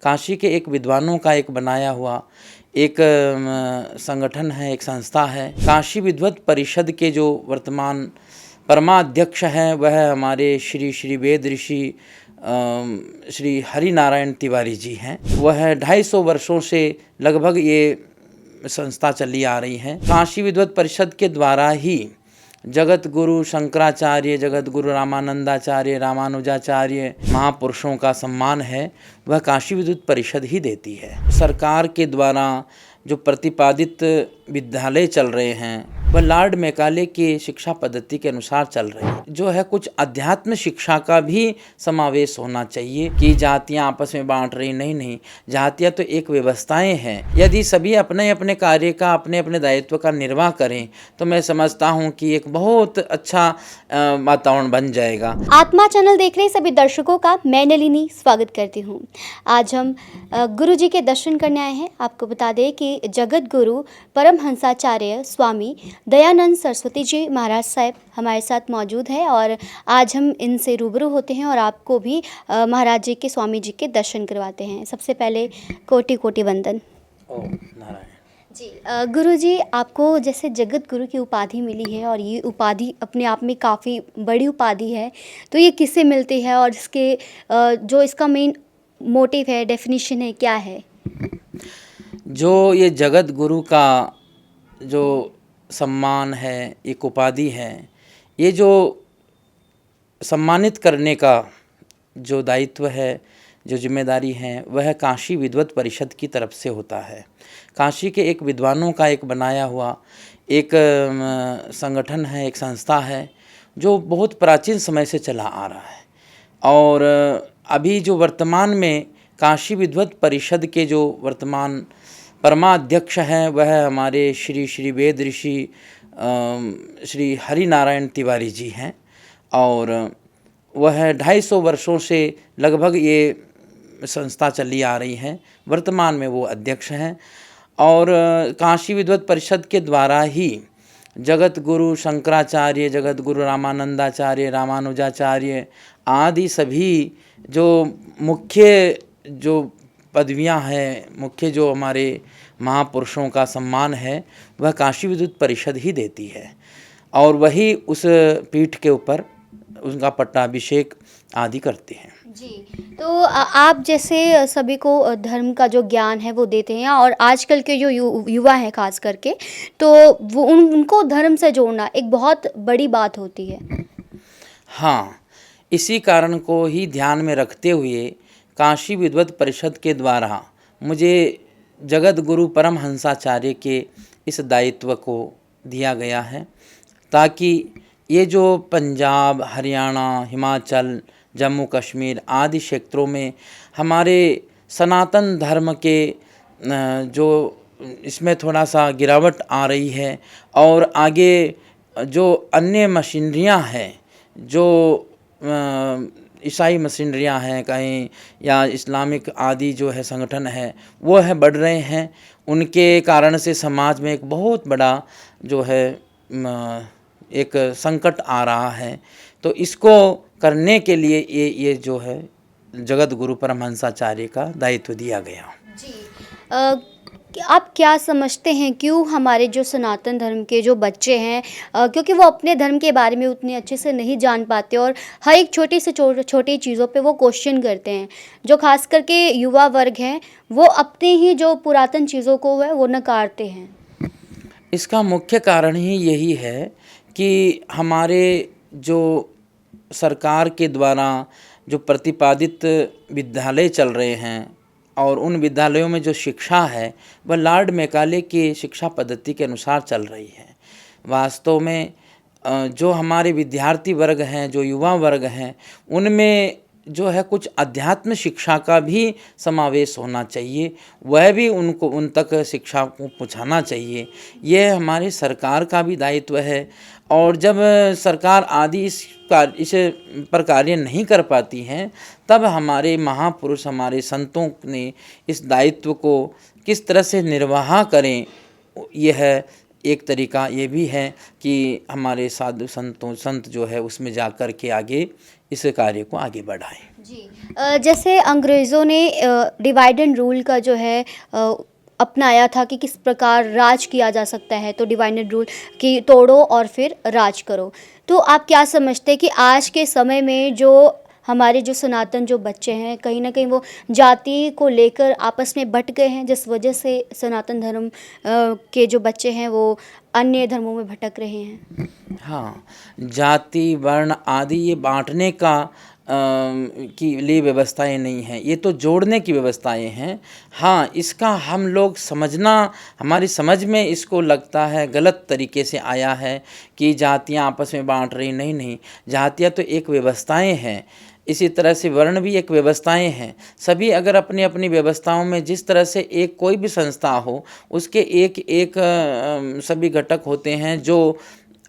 काशी के एक विद्वानों का एक बनाया हुआ एक संगठन है, एक संस्था है। काशी विद्वत परिषद के जो वर्तमान परमाध्यक्ष हैं वह हमारे श्री श्री वेद ऋषि श्री हरि नारायण तिवारी जी हैं। वह 250 वर्षों से लगभग ये संस्था चली आ रही है। काशी विद्वत परिषद के द्वारा ही जगत गुरु शंकराचार्य, जगत गुरु रामानंदाचार्य, रामानुजाचार्य महापुरुषों का सम्मान है वह काशी विद्वत परिषद ही देती है। सरकार के द्वारा जो प्रतिपादित विद्यालय चल रहे हैं वह लॉर्ड मैकाले के शिक्षा पद्धति के अनुसार चल रही है। जो है कुछ अध्यात्म शिक्षा का भी समावेश होना चाहिए कि जातियां आपस में बांट रही नहीं, जातियां तो एक व्यवस्थाएं हैं। यदि सभी अपने अपने कार्य का अपने अपने दायित्व का निर्वाह करें तो मैं समझता हूं कि एक बहुत अच्छा वातावरण बन जाएगा। आत्मा चैनल देख रहे सभी दर्शकों का मैं नलिनी स्वागत करती हूँ। आज हम गुरु जी के दर्शन करने आए हैं। आपको बता दें कि जगत गुरु परमहंसाचार्य स्वामी दयानंद सरस्वती जी महाराज साहब हमारे साथ मौजूद है और आज हम इनसे रूबरू होते हैं और आपको भी महाराज जी के, स्वामी जी के दर्शन करवाते हैं। सबसे पहले कोटि कोटि वंदन। ओम नारायण जी गुरु जी, आपको जैसे जगत गुरु की उपाधि मिली है और ये उपाधि अपने आप में काफ़ी बड़ी उपाधि है, तो ये किससे मिलती है और इसके जो इसका मेन मोटिव है, डेफिनेशन है, क्या है? जो ये जगत गुरु का जो सम्मान है, एक उपाधि है, ये जो सम्मानित करने का जो दायित्व है, जो जिम्मेदारी है, वह काशी विद्वत परिषद की तरफ से होता है। काशी के एक विद्वानों का एक बनाया हुआ एक संगठन है, एक संस्था है जो बहुत प्राचीन समय से चला आ रहा है। और अभी जो वर्तमान में काशी विद्वत परिषद के जो वर्तमान परमाध्यक्ष हैं वह हमारे श्री श्री वेद ऋषि श्री हरि नारायण तिवारी जी हैं। और वह 250 वर्षों से लगभग ये संस्था चली आ रही है। वर्तमान में वो अध्यक्ष हैं और काशी विद्वत परिषद के द्वारा ही जगत गुरु शंकराचार्य, जगत गुरु रामानंदाचार्य, रामानुजाचार्य आदि सभी जो मुख्य जो पदवियां हैं, मुख्य जो हमारे महापुरुषों का सम्मान है वह काशी विद्वत परिषद ही देती है। और वही उस पीठ के ऊपर उनका पट्टाभिषेक आदि करते हैं। जी, तो आप जैसे सभी को धर्म का जो ज्ञान है वो देते हैं और आजकल के जो युवा हैं खास करके, तो वो उनको धर्म से जोड़ना एक बहुत बड़ी बात होती है। हाँ, इसी कारण को ही ध्यान में रखते हुए काशी विद्वत परिषद के द्वारा मुझे जगत गुरु परमहंसाचार्य के इस दायित्व को दिया गया है ताकि ये जो पंजाब, हरियाणा, हिमाचल, जम्मू कश्मीर आदि क्षेत्रों में हमारे सनातन धर्म के जो इसमें थोड़ा सा गिरावट आ रही है और आगे जो अन्य मशीनरियां हैं, जो ईसाई मशीनरियां हैं कहीं या इस्लामिक आदि जो है संगठन है वो है बढ़ रहे हैं। उनके कारण से समाज में एक बहुत बड़ा जो है एक संकट आ रहा है। तो इसको करने के लिए ये जो है जगत गुरु परमहंसाचार्य का दायित्व दिया गया। जी आप क्या समझते हैं क्यों हमारे जो सनातन धर्म के जो बच्चे हैं, क्योंकि वो अपने धर्म के बारे में उतने अच्छे से नहीं जान पाते और हर एक छोटी से छोटी चीज़ों पे वो क्वेश्चन करते हैं। जो खास करके युवा वर्ग हैं वो अपने ही जो पुरातन चीज़ों को है वो नकारते हैं। इसका मुख्य कारण ही यही है कि हमारे जो सरकार के द्वारा जो प्रतिपादित विद्यालय चल रहे हैं और उन विद्यालयों में जो शिक्षा है वह लॉर्ड मैकाले के शिक्षा पद्धति के अनुसार चल रही है। वास्तव में जो हमारे विद्यार्थी वर्ग हैं, जो युवा वर्ग हैं, उनमें जो है कुछ अध्यात्म शिक्षा का भी समावेश होना चाहिए। वह भी उनको उन तक शिक्षा को पहुँचाना चाहिए। यह हमारी सरकार का भी दायित्व है। और जब सरकार आदि इस पर कार्य नहीं कर पाती हैं तब हमारे महापुरुष, हमारे संतों ने इस दायित्व को किस तरह से निर्वाह करें, यह एक तरीका ये भी है कि हमारे साधु संत जो है उसमें जा कर के आगे इस कार्य को आगे बढ़ाएं। जी। जैसे अंग्रेज़ों ने डिवाइड एंड रूल का जो है अपनाया था कि किस प्रकार राज किया जा सकता है, तो डिवाइड एंड रूल कि तोड़ो और फिर राज करो। तो आप क्या समझते हैं कि आज के समय में जो हमारे जो सनातन जो बच्चे हैं, कहीं न कहीं वो जाति को लेकर आपस में बँट गए हैं, जिस वजह से सनातन धर्म के जो बच्चे हैं वो अन्य धर्मों में भटक रहे हैं? हाँ, जाति, वर्ण आदि ये बाँटने का की लिए व्यवस्थाएँ नहीं हैं, ये तो जोड़ने की व्यवस्थाएँ हैं। हाँ, इसका हम लोग समझना, हमारी समझ में इसको लगता है गलत तरीके से आया है कि जातियाँ आपस में बाँट रही, नहीं, जातियाँ तो एक व्यवस्थाएँ हैं। इसी तरह से वर्ण भी एक व्यवस्थाएँ हैं। सभी अगर अपनी-अपनी व्यवस्थाओं में जिस तरह से एक कोई भी संस्था हो, उसके एक-एक सभी घटक होते हैं जो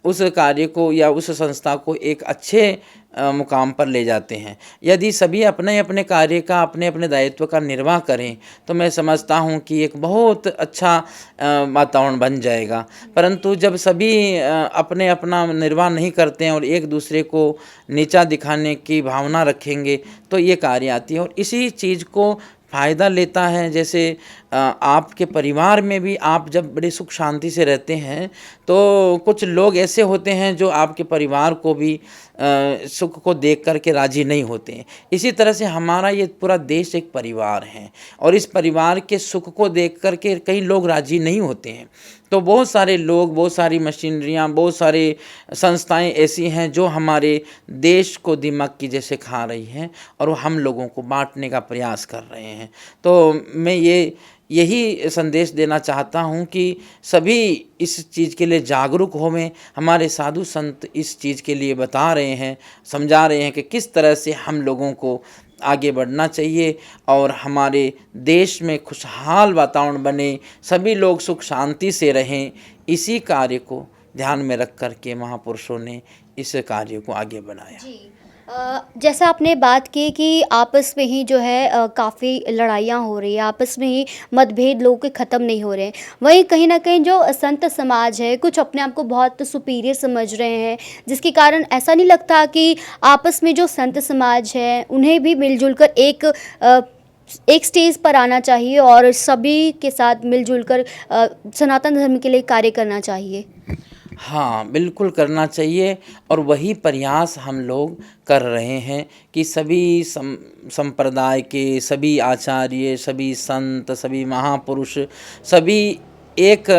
उस कार्य को या उस संस्था को एक अच्छे मुकाम पर ले जाते हैं। यदि सभी अपने-अपने कार्य का, अपने-अपने दायित्व का निर्वाह करें, तो मैं समझता हूँ कि एक बहुत अच्छा वातावरण बन जाएगा। परंतु जब सभी अपने अपना निर्वाह नहीं करते हैं और एक दूसरे को नीचा दिखाने की भावना रखेंगे, तो ये कार्य आती है और इसी चीज़ को फ़ायदा लेता है। जैसे आपके परिवार में भी आप जब बड़े सुख शांति से रहते हैं, तो कुछ लोग ऐसे होते हैं जो आपके परिवार को भी सुख को देख कर के राज़ी नहीं होते हैं। इसी तरह से हमारा ये पूरा देश एक परिवार है और इस परिवार के सुख को देख कर के कई लोग राज़ी नहीं होते हैं। तो बहुत सारे लोग, बहुत सारी मशीनरियाँ, बहुत सारे संस्थाएँ ऐसी हैं जो हमारे देश को दीमक की जैसे खा रही हैं और वो हम लोगों को बाँटने का प्रयास कर रहे हैं। तो मैं यही संदेश देना चाहता हूँ कि सभी इस चीज़ के लिए जागरूक होवें। हमारे साधु संत इस चीज़ के लिए बता रहे हैं, समझा रहे हैं कि किस तरह से हम लोगों को आगे बढ़ना चाहिए और हमारे देश में खुशहाल वातावरण बने, सभी लोग सुख शांति से रहें। इसी कार्य को ध्यान में रख कर के महापुरुषों ने इस कार्य को आगे बढ़ाया। जी। जैसा आपने बात की कि आपस में ही जो है काफ़ी लड़ाइयाँ हो रही हैं, आपस में ही मतभेद लोगों के ख़त्म नहीं हो रहे हैं। वहीं कहीं न कहीं जो संत समाज है, कुछ अपने आप को बहुत सुपीरियर समझ रहे हैं, जिसके कारण ऐसा नहीं लगता कि आपस में जो संत समाज है, उन्हें भी मिल-जुल कर एक स्टेज पर आना चाहिए और सभी के साथ मिल-जुल कर सनातन धर्म के लिए कार्य करना चाहिए। हाँ, बिल्कुल करना चाहिए और वही प्रयास हम लोग कर रहे हैं कि सभी संप्रदाय के सभी आचार्य, सभी संत, सभी महापुरुष, सभी एक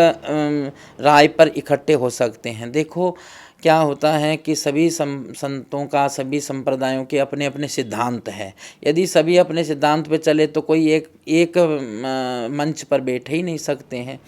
राय पर इकट्ठे हो सकते हैं। देखो, क्या होता है कि सभी संतों का, सभी संप्रदायों के अपने-अपने सिद्धांत हैं। यदि सभी अपने सिद्धांत पे चले तो कोई एक मंच पर बैठ ही नहीं सकते हैं।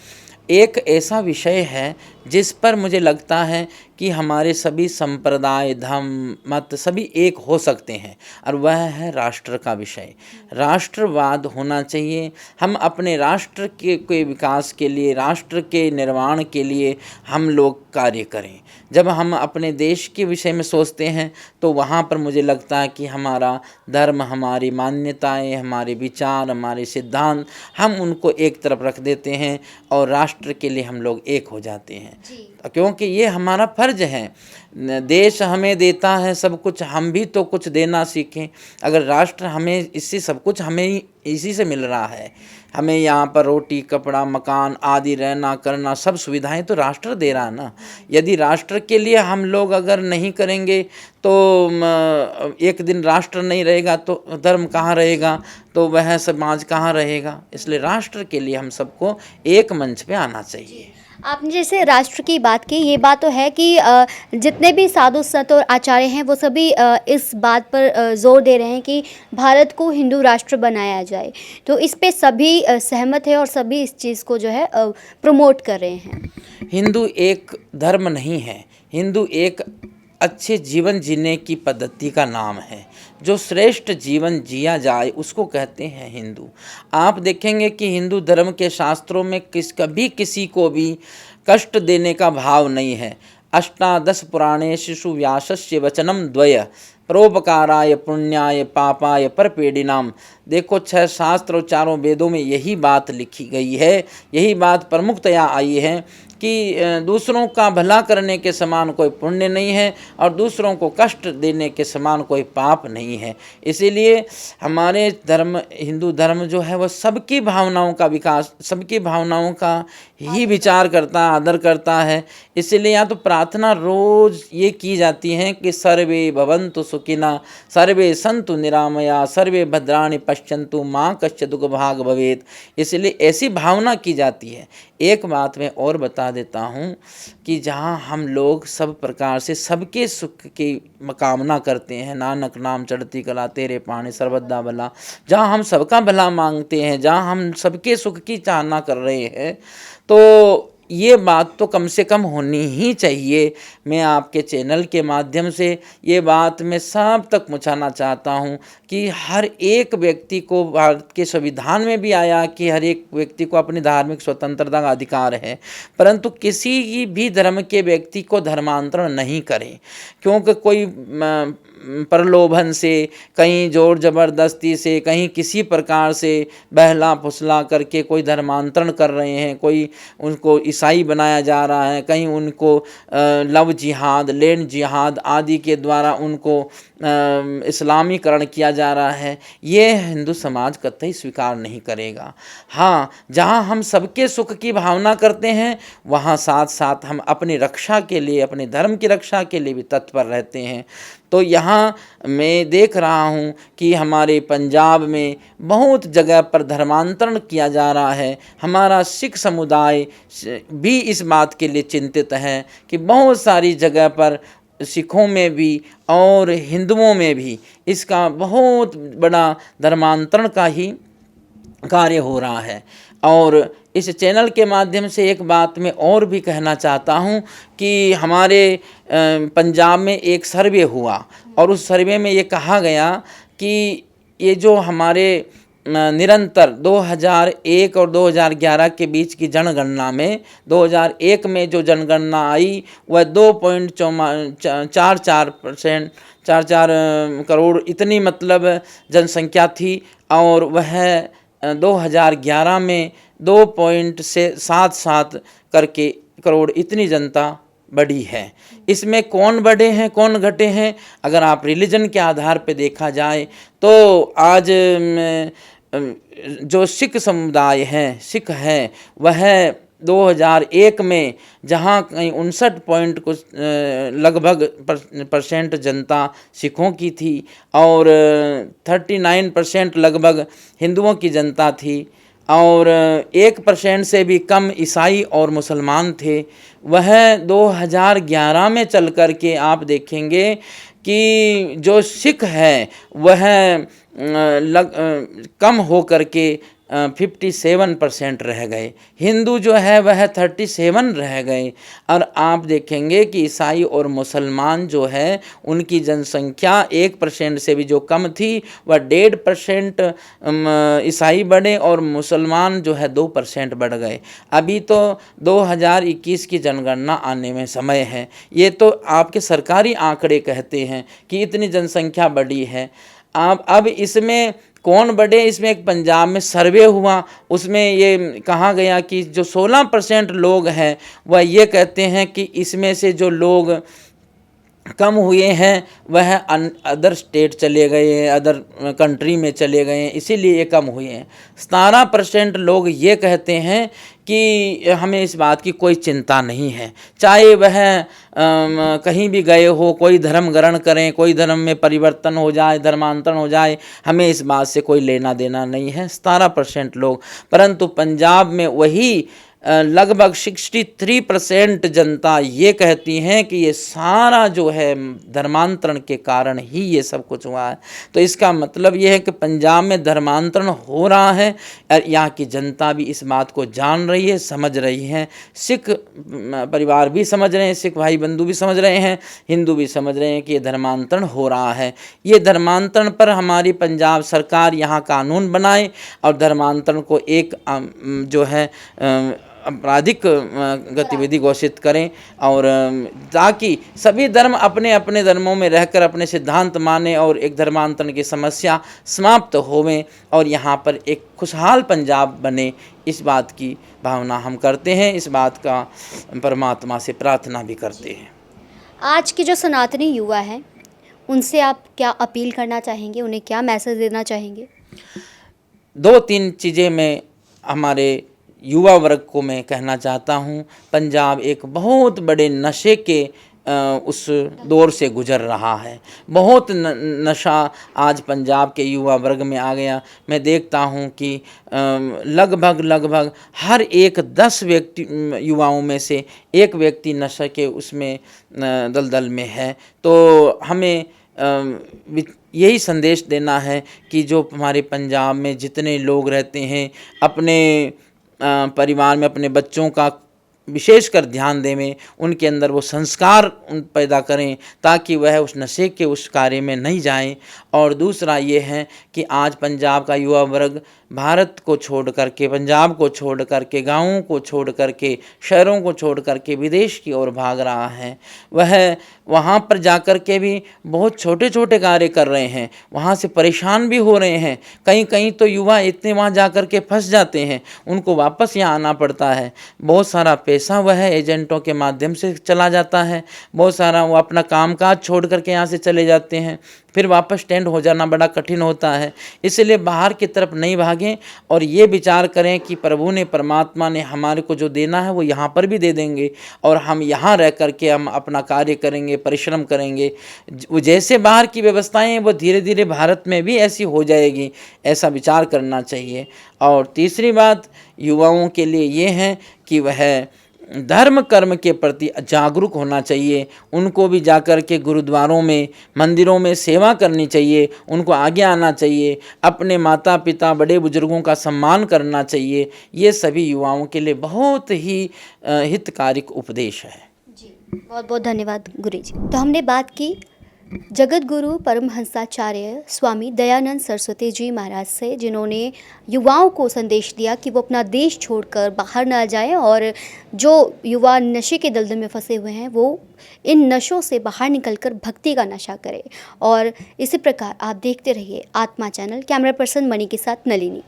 एक ऐसा विषय है जिस पर मुझे लगता है कि हमारे सभी संप्रदाय, धर्म, मत सभी एक हो सकते हैं और वह है राष्ट्र का विषय। राष्ट्रवाद होना चाहिए। हम अपने राष्ट्र के विकास के लिए, राष्ट्र के निर्माण के लिए हम लोग कार्य करें। जब हम अपने देश के विषय में सोचते हैं तो वहाँ पर मुझे लगता है कि हमारा धर्म, हमारी मान्यताएं, हमारे विचार, हमारे सिद्धांत, हम उनको एक तरफ रख देते हैं और राष्ट्र के लिए हम लोग एक हो जाते हैं। क्योंकि ये हमारा फर्ज है। देश हमें देता है सब कुछ, हम भी तो कुछ देना सीखें। अगर राष्ट्र हमें इससे सब कुछ हमें इसी से मिल रहा है, हमें यहाँ पर रोटी, कपड़ा, मकान आदि रहना करना सब सुविधाएं तो राष्ट्र दे रहा है ना। यदि राष्ट्र के लिए हम लोग अगर नहीं करेंगे तो एक दिन राष्ट्र नहीं रहेगा तो धर्म कहाँ रहेगा, तो वह समाज कहाँ रहेगा। इसलिए राष्ट्र के लिए हम सबको एक मंच पे आना चाहिए। आपने जैसे राष्ट्र की बात की, ये बात तो है कि जितने भी साधु संत और आचार्य हैं वो सभी इस बात पर जोर दे रहे हैं कि भारत को हिंदू राष्ट्र बनाया जाए। तो इस पे सभी सहमत है और सभी इस चीज़ को जो है प्रमोट कर रहे हैं। हिंदू एक धर्म नहीं है, हिंदू एक अच्छे जीवन जीने की पद्धति का नाम है। जो श्रेष्ठ जीवन जिया जाए उसको कहते हैं हिंदू। आप देखेंगे कि हिंदू धर्म के शास्त्रों में कभी किसी को भी कष्ट देने का भाव नहीं है। अष्टादश पुराणेषु व्यासस्य वचनम द्वय परोपकाराय पुण्याय पापाय परपीडिनाम। देखो, 6 शास्त्र और 4 वेदों में यही बात लिखी गई है, यही बात प्रमुखतया आई है कि दूसरों का भला करने के समान कोई पुण्य नहीं है और दूसरों को कष्ट देने के समान कोई पाप नहीं है। इसीलिए हमारे धर्म, हिंदू धर्म जो है वह सबकी भावनाओं का विकास, सबकी भावनाओं का ही विचार करता है, आदर करता है। इसलिए यहाँ तो प्रार्थना रोज ये की जाती है कि सर्वे भवन्तु सुखिनः, सर्वे सन्तु निरामया, सर्वे भद्राणि पश्यन्तु, माँ कश्चित् दुःख भाग् भवेत्। इसलिए ऐसी भावना की जाती है। एक बात मैं और बता देता हूँ कि जहाँ हम लोग सब प्रकार से सबके सुख की कामना करते हैं, नानक नाम चढ़ती कला तेरे पानी सर्वदा भला, जहाँ हम सबका भला मांगते हैं, जहाँ हम सबके सुख की चाहना कर रहे हैं, तो ये बात तो कम से कम होनी ही चाहिए। मैं आपके चैनल के माध्यम से ये बात मैं सब तक पहुँचाना चाहता हूँ कि हर एक व्यक्ति को, भारत के संविधान में भी आया कि हर एक व्यक्ति को अपनी धार्मिक स्वतंत्रता का अधिकार है, परंतु किसी भी धर्म के व्यक्ति को धर्मांतरण नहीं करें, क्योंकि कोई प्रलोभन से, कहीं जोर ज़बरदस्ती से, कहीं किसी प्रकार से बहला फुसला करके कोई धर्मांतरण कर रहे हैं, कोई उनको ईसाई बनाया जा रहा है, कहीं उनको लव जिहाद, लैंड जिहाद आदि के द्वारा उनको इस्लामीकरण किया जा रहा है। ये हिंदू समाज कतई स्वीकार नहीं करेगा। हाँ, जहाँ हम सबके सुख की भावना करते हैं, वहाँ साथ साथ हम अपनी रक्षा के लिए, अपने धर्म की रक्षा के लिए भी तत्पर रहते हैं। तो यहाँ मैं देख रहा हूँ कि हमारे पंजाब में बहुत जगह पर धर्मांतरण किया जा रहा है। हमारा सिख समुदाय भी इस बात के लिए चिंतित है कि बहुत सारी जगह पर सिखों में भी और हिंदुओं में भी इसका बहुत बड़ा धर्मांतरण का ही कार्य हो रहा है। और इस चैनल के माध्यम से एक बात मैं और भी कहना चाहता हूँ कि हमारे पंजाब में एक सर्वे हुआ और उस सर्वे में ये कहा गया कि ये जो हमारे निरंतर 2001 और 2011 के बीच की जनगणना में, 2001 में जो जनगणना आई वह 2.44% 44 करोड़ इतनी मतलब जनसंख्या थी, और वह 2011 में 2.77 करके करोड़ इतनी जनता बढ़ी है। इसमें कौन बढ़े हैं, कौन घटे हैं? अगर आप रिलीजन के आधार पर देखा जाए तो आज जो सिख समुदाय हैं, सिख हैं, वह 2001 में जहाँ कहीं 59 पॉइंट कुछ लगभग % जनता सिखों की थी और 39% लगभग हिंदुओं की जनता थी, और 1% से भी कम ईसाई और मुसलमान थे। वह 2011 में चल कर के आप देखेंगे कि जो सिख है वह कम हो कर के 57% रह गए, हिंदू जो है वह 37 रह गए, और आप देखेंगे कि ईसाई और मुसलमान जो है उनकी जनसंख्या 1% से भी जो कम थी वह 1.5% ईसाई बढ़े और मुसलमान जो है 2% बढ़ गए। अभी तो 2021 की जनगणना आने में समय है, ये तो आपके सरकारी आंकड़े कहते हैं कि इतनी जनसंख्या बढ़ी है। अब इसमें कौन बढ़े? इसमें एक पंजाब में सर्वे हुआ, उसमें ये कहा गया कि जो 16% लोग हैं वह ये कहते हैं कि इसमें से जो लोग कम हुए हैं वह अदर स्टेट चले गए हैं, अदर कंट्री में चले गए हैं, इसीलिए ये कम हुए हैं। 17% लोग ये कहते हैं कि हमें इस बात की कोई चिंता नहीं है, चाहे वह कहीं भी गए हो, कोई धर्म ग्रहण करें, कोई धर्म में परिवर्तन हो जाए, धर्मांतरण हो जाए, हमें इस बात से कोई लेना देना नहीं है। 17% लोग, परंतु पंजाब में वही लगभग 63% जनता ये कहती हैं कि ये सारा जो है धर्मांतरण के कारण ही ये सब कुछ हुआ है। तो इसका मतलब ये है कि पंजाब में धर्मांतरण हो रहा है और यहाँ की जनता भी इस बात को जान रही है, समझ रही है। सिख परिवार भी समझ रहे हैं, सिख भाई बंधु भी समझ रहे हैं, हिंदू भी समझ रहे हैं कि ये धर्मांतरण हो रहा है। ये धर्मांतरण पर हमारी पंजाब सरकार यहाँ कानून बनाए और धर्मांतरण को एक जो है आपराधिक गतिविधि घोषित करें और ताकि सभी धर्म अपने अपने धर्मों में रहकर अपने सिद्धांत माने और एक धर्मांतरण की समस्या समाप्त होवे और यहाँ पर एक खुशहाल पंजाब बने, इस बात की भावना हम करते हैं, इस बात का परमात्मा से प्रार्थना भी करते हैं। आज के जो सनातनी युवा हैं उनसे आप क्या अपील करना चाहेंगे, उन्हें क्या मैसेज देना चाहेंगे? 2-3 चीज़ें मैं हमारे युवा वर्ग को मैं कहना चाहता हूँ। पंजाब एक बहुत बड़े नशे के उस दौर से गुज़र रहा है। बहुत नशा आज पंजाब के युवा वर्ग में आ गया। मैं देखता हूँ कि लगभग हर एक 10 व्यक्ति युवाओं में से एक व्यक्ति नशे के उसमें दलदल में है। तो हमें यही संदेश देना है कि जो हमारे पंजाब में जितने लोग रहते हैं, अपने परिवार में अपने बच्चों का विशेषकर ध्यान देवें, उनके अंदर वो संस्कार पैदा करें ताकि वह उस नशे के उस कार्य में नहीं जाएं। और दूसरा ये है कि आज पंजाब का युवा वर्ग भारत को छोड़ करके, पंजाब को छोड़ करके, गाँवों को छोड़ करके, शहरों को छोड़ करके विदेश की ओर भाग रहा है। वह वहाँ पर जाकर के भी बहुत छोटे छोटे कार्य कर रहे हैं, वहाँ से परेशान भी हो रहे हैं। कहीं तो युवा इतने वहाँ जाकर के फंस जाते हैं, उनको वापस यहाँ आना पड़ता है। बहुत सारा पैसा वह एजेंटों के माध्यम से चला जाता है, बहुत सारा वो अपना कामकाज छोड़ करके यहाँ से चले जाते हैं, फिर वापस स्टैंड हो जाना बड़ा कठिन होता है। इसलिए बाहर की तरफ नहीं भागें और ये विचार करें कि प्रभु ने, परमात्मा ने हमारे को जो देना है वो यहाँ पर भी दे देंगे और हम यहाँ रह करके हम अपना कार्य करेंगे, परिश्रम करेंगे। वो जैसे बाहर की व्यवस्थाएं हैं वो धीरे धीरे भारत में भी ऐसी हो जाएगी, ऐसा विचार करना चाहिए। और तीसरी बात युवाओं के लिए ये है कि वह धर्म कर्म के प्रति जागरूक होना चाहिए। उनको भी जाकर के गुरुद्वारों में, मंदिरों में सेवा करनी चाहिए, उनको आगे आना चाहिए, अपने माता पिता बड़े बुजुर्गों का सम्मान करना चाहिए। ये सभी युवाओं के लिए बहुत ही हितकारक उपदेश है। जी, बहुत बहुत धन्यवाद गुरु जी। तो हमने बात की जगत गुरु परमहंसाचार्य स्वामी दयानंद सरस्वती जी महाराज से, जिन्होंने युवाओं को संदेश दिया कि वो अपना देश छोड़कर बाहर ना जाएं और जो युवा नशे के दलदल में फंसे हुए हैं वो इन नशों से बाहर निकलकर भक्ति का नशा करें। और इसी प्रकार आप देखते रहिए आत्मा चैनल। कैमरा पर्सन मणि के साथ नलिनी।